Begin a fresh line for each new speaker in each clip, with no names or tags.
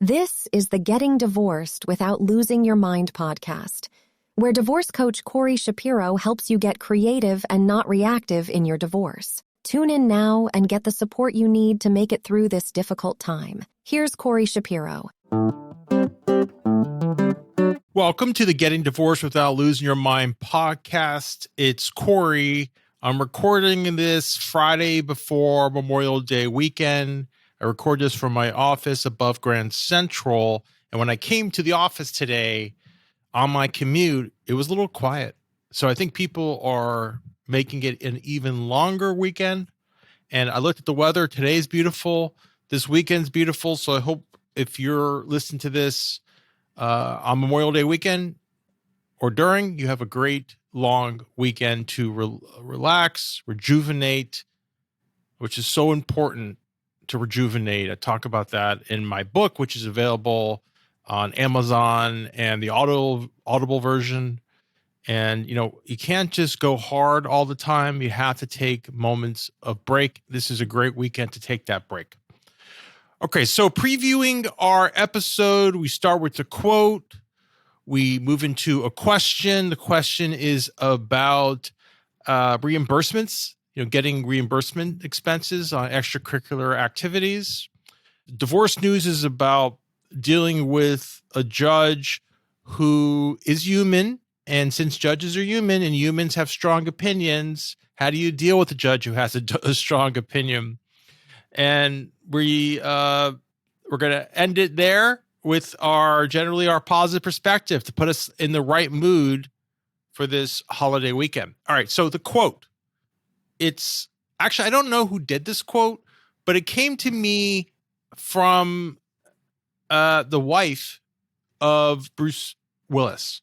This is the Getting Divorced Without Losing Your Mind podcast, where divorce coach Corey Shapiro helps you get creative and not reactive in your divorce. Tune in now and get the support you need to make it through this difficult time. Here's Corey Shapiro.
Welcome to the Getting Divorced Without Losing Your Mind podcast. It's Corey. I'm recording this Friday before Memorial Day weekend. I record this from my office above Grand Central. And when I came to the office today on my commute, it was a little quiet. So I think people are making it an even longer weekend. And I looked at the weather. Today's beautiful. This weekend's beautiful. So I hope if you're listening to this on Memorial Day weekend or during, you have a great long weekend to relax, rejuvenate, which is so important to rejuvenate. I talk about that in my book, which is available on Amazon and the Audible version. And, you can't just go hard all the time. You have to take moments of break. This is a great weekend to take that break. Okay, so previewing our episode, we start with the quote. We move into a question. The question is about reimbursements, getting reimbursement expenses on extracurricular activities. Divorce news is about dealing with a judge who is human. And since judges are human and humans have strong opinions, how do you deal with a judge who has a strong opinion? And we're going to end it there with our positive perspective to put us in the right mood for this holiday weekend. All right. So the quote, it's actually, I don't know who did this quote, but it came to me from the wife of Bruce Willis.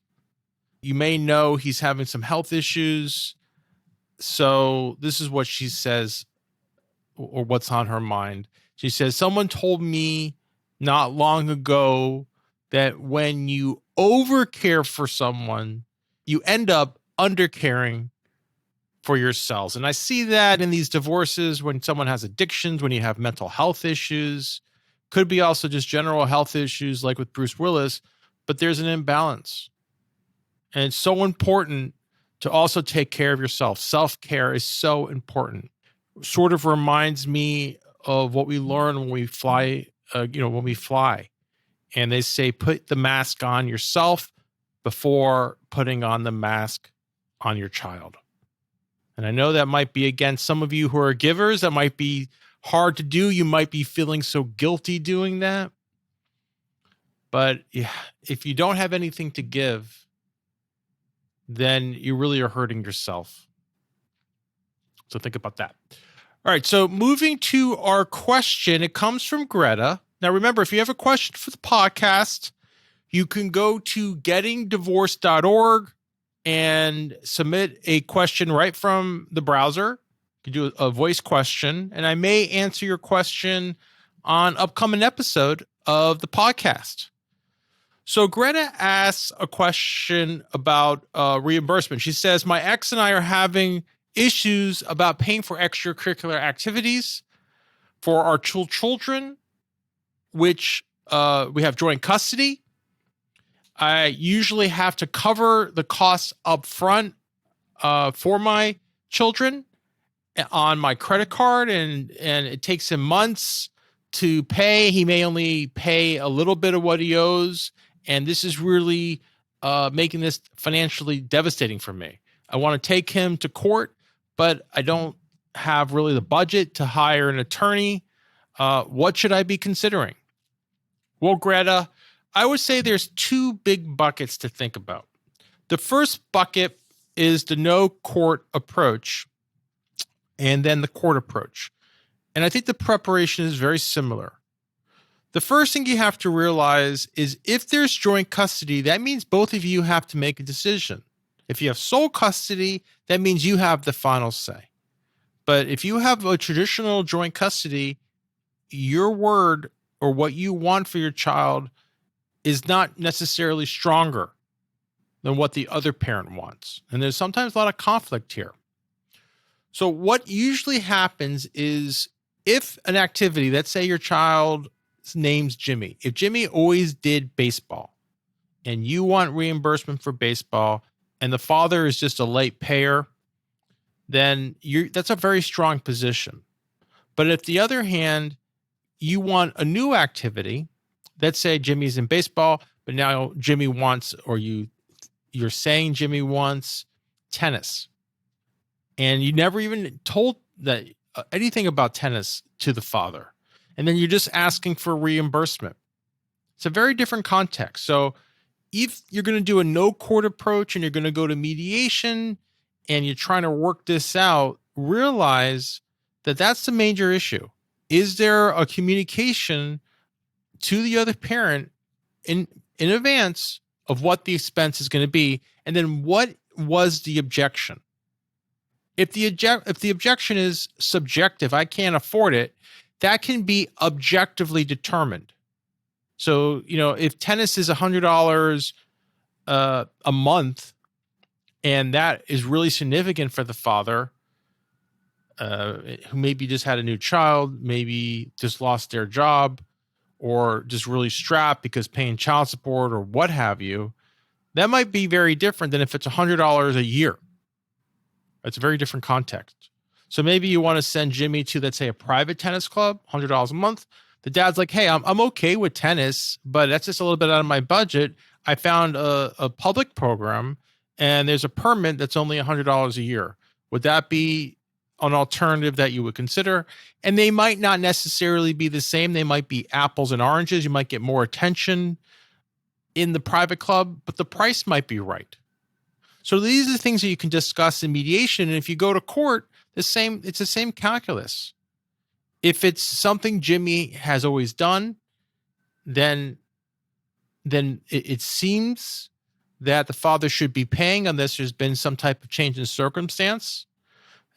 You may know he's having some health issues. So this is what she says, or what's on her mind. She says, someone told me not long ago that when you overcare for someone, you end up undercaring for yourselves. And I see that in these divorces when someone has addictions, when you have mental health issues, could be also just general health issues like with Bruce Willis, but there's an imbalance. And it's so important to also take care of yourself. Self-care is so important. Sort of reminds me of what we learn when we fly, And they say, put the mask on yourself before putting on the mask on your child. And I know that might be, again, some of you who are givers, that might be hard to do. You might be feeling so guilty doing that. But yeah, if you don't have anything to give, then you really are hurting yourself. So think about that. All right. So moving to our question, it comes from Greta. Now, remember, if you have a question for the podcast, you can go to gettingdivorced.org and submit a question right from the browser. You can do a voice question, and I may answer your question on upcoming episode of the podcast. So Greta asks a question about reimbursement. She says, my ex and I are having issues about paying for extracurricular activities for our children, which we have joint custody. I usually have to cover the costs up front for my children on my credit card, and it takes him months to pay. He may only pay a little bit of what he owes, and this is really making this financially devastating for me. I want to take him to court, but I don't have really the budget to hire an attorney. What should I be considering? Well, Greta, I would say there's two big buckets to think about. The first bucket is the no court approach, and then the court approach. And I think the preparation is very similar. The first thing you have to realize is if there's joint custody, that means both of you have to make a decision. If you have sole custody, that means you have the final say. But if you have a traditional joint custody, your word or what you want for your child is not necessarily stronger than what the other parent wants. And there's sometimes a lot of conflict here. So what usually happens is if an activity, let's say your child name's Jimmy. If Jimmy always did baseball and you want reimbursement for baseball and the father is just a late payer, then that's a very strong position. But if the other hand, you want a new activity, let's say Jimmy's in baseball, but now Jimmy wants, or you're saying Jimmy wants tennis, and you never even told that anything about tennis to the father, and then you're just asking for reimbursement. It's a very different context. So if you're going to do a no court approach and you're going to go to mediation and you're trying to work this out, realize that that's the major issue. Is there a communication to the other parent in advance of what the expense is going to be? And then what was the objection? If the objection is subjective, I can't afford it, that can be objectively determined. So, if tennis is $100 a month, and that is really significant for the father, who maybe just had a new child, maybe just lost their job, or just really strapped because paying child support or what have you, that might be very different than if it's $100 a year. It's a very different context. So maybe you want to send Jimmy to, let's say, a private tennis club, $100 a month. The dad's like, hey, I'm okay with tennis, but that's just a little bit out of my budget. I found a public program, and there's a permit that's only $100 a year. Would that be an alternative that you would consider? And they might not necessarily be the same. They might be apples and oranges. You might get more attention in the private club, but the price might be right. So these are things that you can discuss in mediation. And if you go to court, it's the same calculus. If it's something Jimmy has always done, then it seems that the father should be paying unless there's been some type of change in circumstance.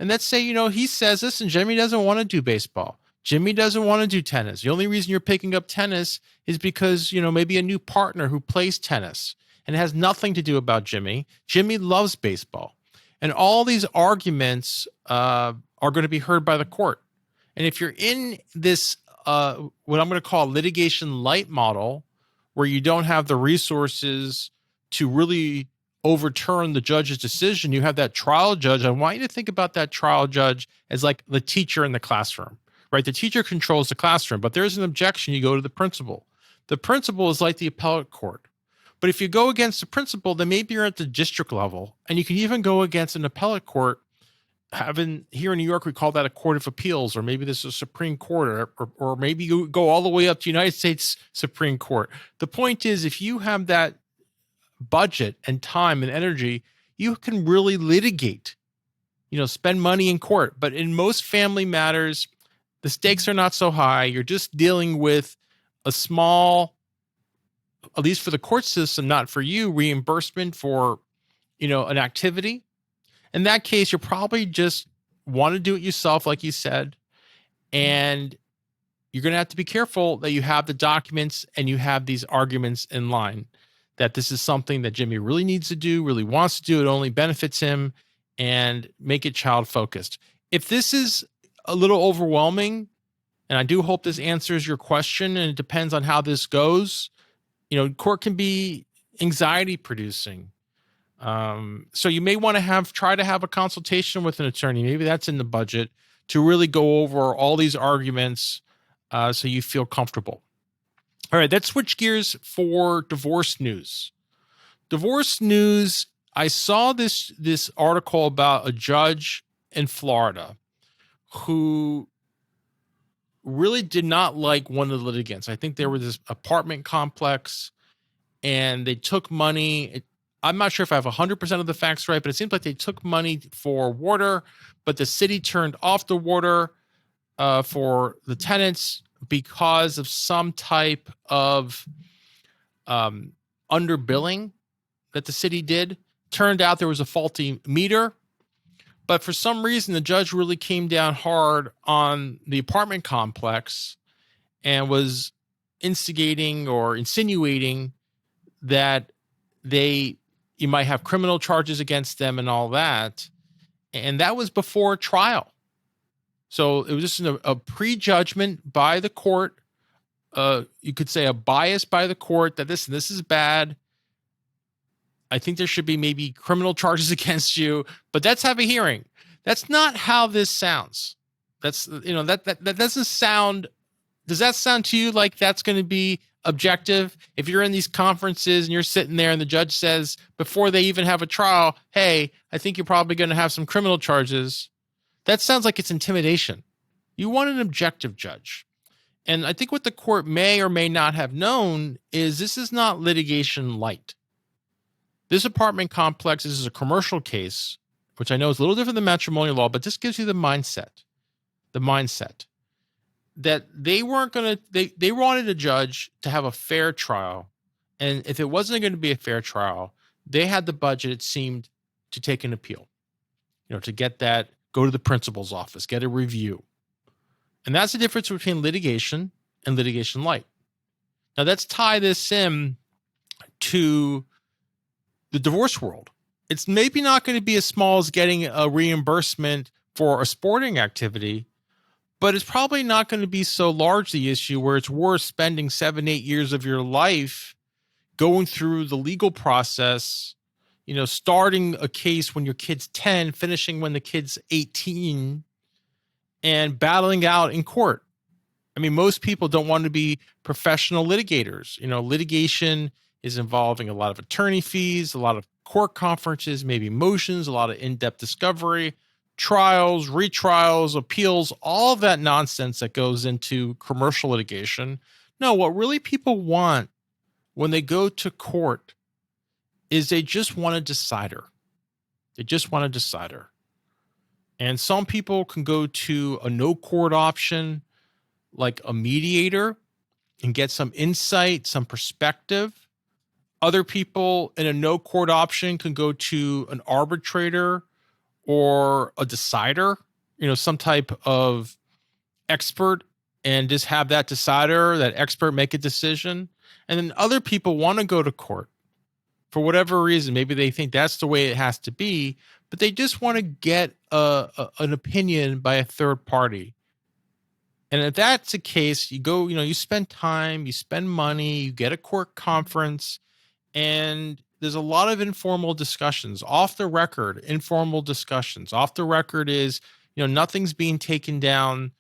And let's say, he says, listen, Jimmy doesn't want to do baseball. Jimmy doesn't want to do tennis. The only reason you're picking up tennis is because, maybe a new partner who plays tennis, and it has nothing to do about Jimmy. Jimmy loves baseball. And all these arguments are going to be heard by the court. And if you're in this, what I'm going to call litigation light model, where you don't have the resources to really overturn the judge's decision, you have that trial judge. I want you to think about that trial judge as like the teacher in the classroom, right? The teacher controls the classroom, but there's an objection. You go to the principal. The principal is like the appellate court. But if you go against the principal, then maybe you're at the district level, and you can even go against an appellate court. Here in New York, we call that a court of appeals, or maybe this is a Supreme Court, or maybe you go all the way up to United States Supreme Court. The point is, if you have that budget and time and energy, you can really litigate, spend money in court. But in most family matters, the stakes are not so high. You're just dealing with a small, at least for the court system, not for you, reimbursement for, an activity. In that case, you probably just want to do it yourself, like you said, and you're going to have to be careful that you have the documents and you have these arguments in line, that this is something that Jimmy really needs to do, really wants to do, it only benefits him, and make it child-focused. If this is a little overwhelming, and I do hope this answers your question, and it depends on how this goes, court can be anxiety-producing. So you may want to try to have a consultation with an attorney. Maybe that's in the budget to really go over all these arguments so you feel comfortable. All right, let's switch gears for divorce news. Divorce news, I saw this article about a judge in Florida who really did not like one of the litigants. I think there was this apartment complex, and they took money. I'm not sure if I have 100% of the facts right, but it seems like they took money for water, but the city turned off the water for the tenants because of some type of underbilling that the city did. Turned out there was a faulty meter, but for some reason, the judge really came down hard on the apartment complex and was instigating or insinuating that you might have criminal charges against them and all that. And that was before trial. So it was just a prejudgment by the court you could say a bias by the court that this is bad. I think there should be maybe criminal charges against you, but let's have a hearing. That's not how this sounds. That's, that doesn't sound. Does that sound to you like that's going to be objective? If you're in these conferences and you're sitting there and the judge says before they even have a trial, hey, I think you're probably going to have some criminal charges. That sounds like it's intimidation. You want an objective judge. And I think what the court may or may not have known is this is not litigation light. This apartment complex, this is a commercial case, which I know is a little different than matrimonial law, but this gives you the mindset that they weren't going to, they wanted a judge to have a fair trial. And if it wasn't going to be a fair trial, they had the budget, it seemed, to take an appeal, to get that, go to the principal's office, get a review. And that's the difference between litigation and litigation light. Now let's tie this in to the divorce world. It's maybe not going to be as small as getting a reimbursement for a sporting activity, but it's probably not going to be so large, the issue, where it's worth spending 7-8 years of your life going through the legal process, starting a case when your kid's 10, finishing when the kid's 18, and battling out in court. I mean, most people don't want to be professional litigators. Litigation is involving a lot of attorney fees, a lot of court conferences, maybe motions, a lot of in-depth discovery, trials, retrials, appeals, all of that nonsense that goes into commercial litigation. No, what really people want when they go to court is they just want a decider. They just want a decider. And some people can go to a no court option like a mediator and get some insight, some perspective. Other people in a no court option can go to an arbitrator or a decider, some type of expert, and just have that decider, that expert, make a decision. And then other people want to go to court for whatever reason. Maybe they think that's the way it has to be, but they just want to get an opinion by a third party. And if that's the case, you go, you spend time, you spend money, you get a court conference, and there's a lot of informal discussions, off the record, informal discussions. Off the record is, nothing's being taken down,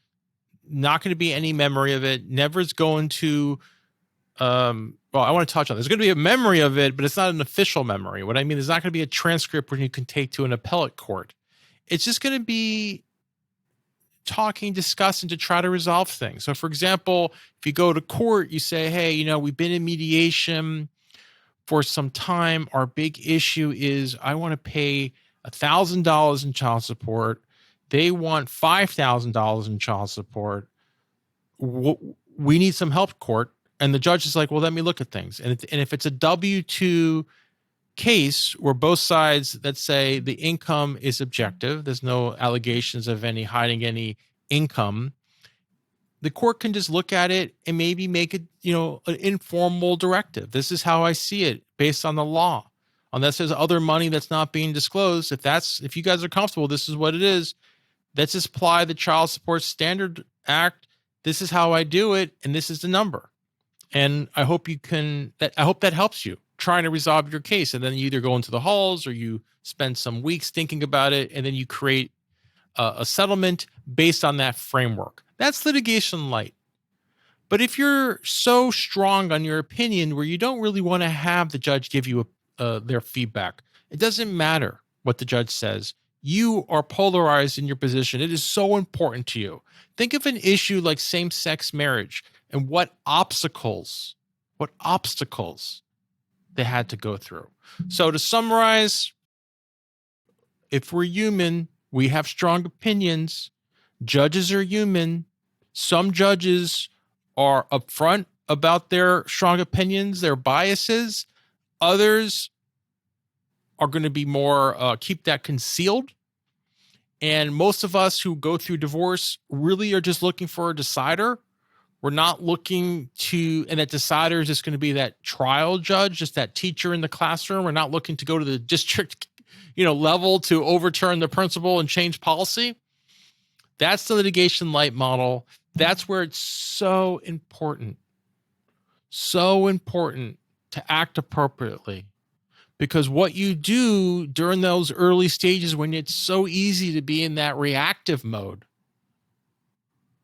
not going to be any memory of it, never is going to, I want to touch on this. There's going to be a memory of it, but it's not an official memory. What I mean, there's not going to be a transcript where you can take to an appellate court. It's just going to be talking, discussing to try to resolve things. So for example, if you go to court, you say, hey, we've been in mediation for some time. Our big issue is I want to pay $1,000 in child support. They want $5,000 in child support. We need some help, court. And the judge is like, well, let me look at things. And if it's a W-2 case where both sides, let's say the income is objective, there's no allegations of hiding any income, the court can just look at it and maybe make it, an informal directive. This is how I see it based on the law. Unless there's other money that's not being disclosed. If you guys are comfortable, this is what it is. Let's just apply the Child Support Standard Act. This is how I do it, and this is the number. And I hope that helps you trying to resolve your case. And then you either go into the halls or you spend some weeks thinking about it, and then you create a settlement based on that framework. That's litigation light. But if you're so strong on your opinion where you don't really want to have the judge give you their feedback, it doesn't matter what the judge says. You are polarized in your position. It is so important to you. Think of an issue like same-sex marriage and what obstacles they had to go through. So to summarize, if we're human, we have strong opinions. Judges are human. Some judges are upfront about their strong opinions, their biases. Others are going to be more, keep that concealed. And most of us who go through divorce really are just looking for a decider. We're not looking to, and that decider is just going to be that trial judge, just that teacher in the classroom. We're not looking to go to the district, level to overturn the principle and change policy. That's the litigation light model. That's where it's so important So important to act appropriately, because what you do during those early stages when it's so easy to be in that reactive mode,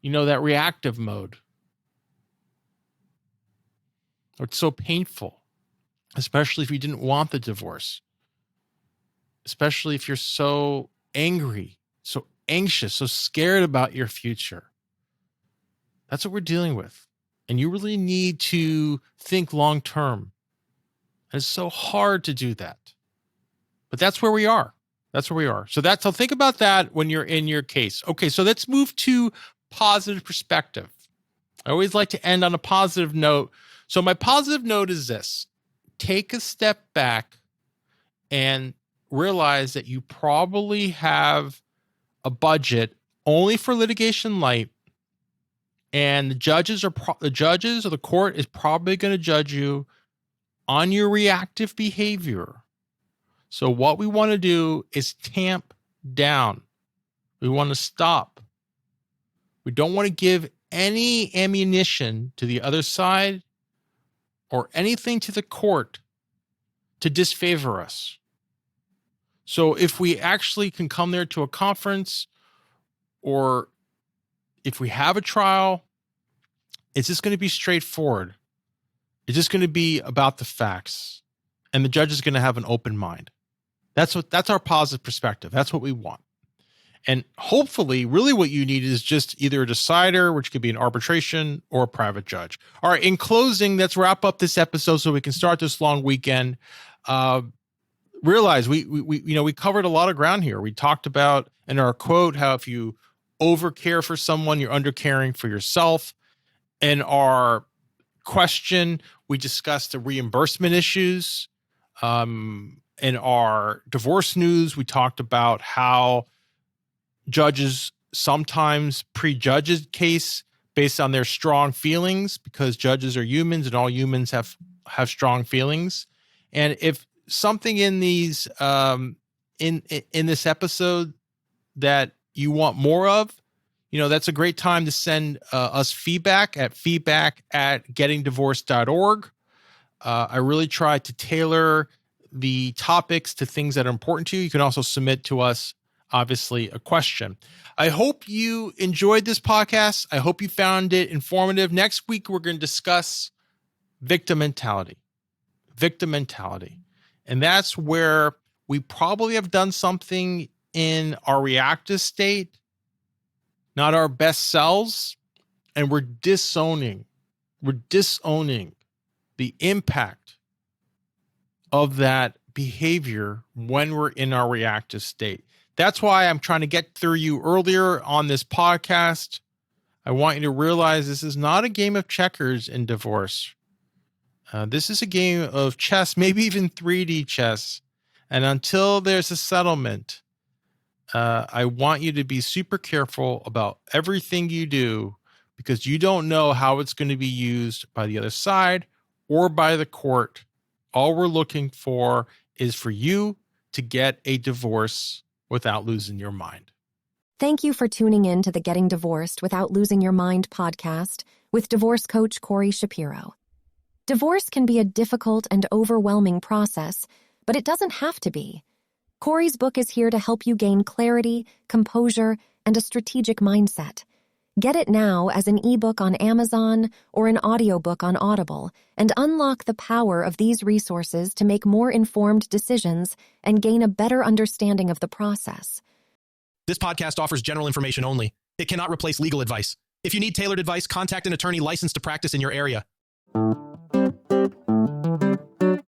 that reactive mode, it's so painful, especially if you didn't want the divorce, especially if you're so angry, so anxious, so scared about your future. That's what we're dealing with. And you really need to think long term. And it's so hard to do that. But that's where we are. That's where we are. So think about that when you're in your case. Okay, so let's move to positive perspective. I always like to end on a positive note. So my positive note is this: take a step back and realize that you probably have a budget only for litigation light, and the judges or the court is probably going to judge you on your reactive behavior. So what we want to do is tamp down. We want to stop. We don't want to give any ammunition to the other side or anything to the court to disfavor us. So if we actually can come there to a conference, or if we have a trial, it's just going to be straightforward. It's just going to be about the facts, and the judge is going to have an open mind. That's our positive perspective. That's what we want. And hopefully, really what you need is just either a decider, which could be an arbitration, or a private judge. All right, in closing, let's wrap up this episode so we can start this long weekend. Realize we covered a lot of ground here. We talked about in our quote how if you overcare for someone, you're undercaring for yourself. In our question, we discussed the reimbursement issues. In our divorce news, we talked about how judges sometimes prejudge a case based on their strong feelings, because judges are humans and all humans have strong feelings. And if something in these in this episode that you want more of, that's a great time to send us feedback at feedback@gettingdivorced.org. I really try to tailor the topics to things that are important to you. You can also submit to us, obviously, a question. I hope you enjoyed this podcast. I hope you found it informative. Next week, we're going to discuss victim mentality. And that's where we probably have done something in our reactive state, not our best selves, and we're disowning the impact of that behavior when we're in our reactive state. That's why I'm trying to get through you earlier on this podcast. I want you to realize this is not a game of checkers in divorce. This is a game of chess, maybe even 3D chess. And until there's a settlement, I want you to be super careful about everything you do, because you don't know how it's going to be used by the other side or by the court. All we're looking for is for you to get a divorce without losing your mind.
Thank you for tuning in to the Getting Divorced Without Losing Your Mind podcast with divorce coach Corey Shapiro. Divorce can be a difficult and overwhelming process, but it doesn't have to be. Corey's book is here to help you gain clarity, composure, and a strategic mindset. Get it now as an ebook on Amazon or an audiobook on Audible, and unlock the power of these resources to make more informed decisions and gain a better understanding of the process.
This podcast offers general information only. It cannot replace legal advice. If you need tailored advice, contact an attorney licensed to practice in your area.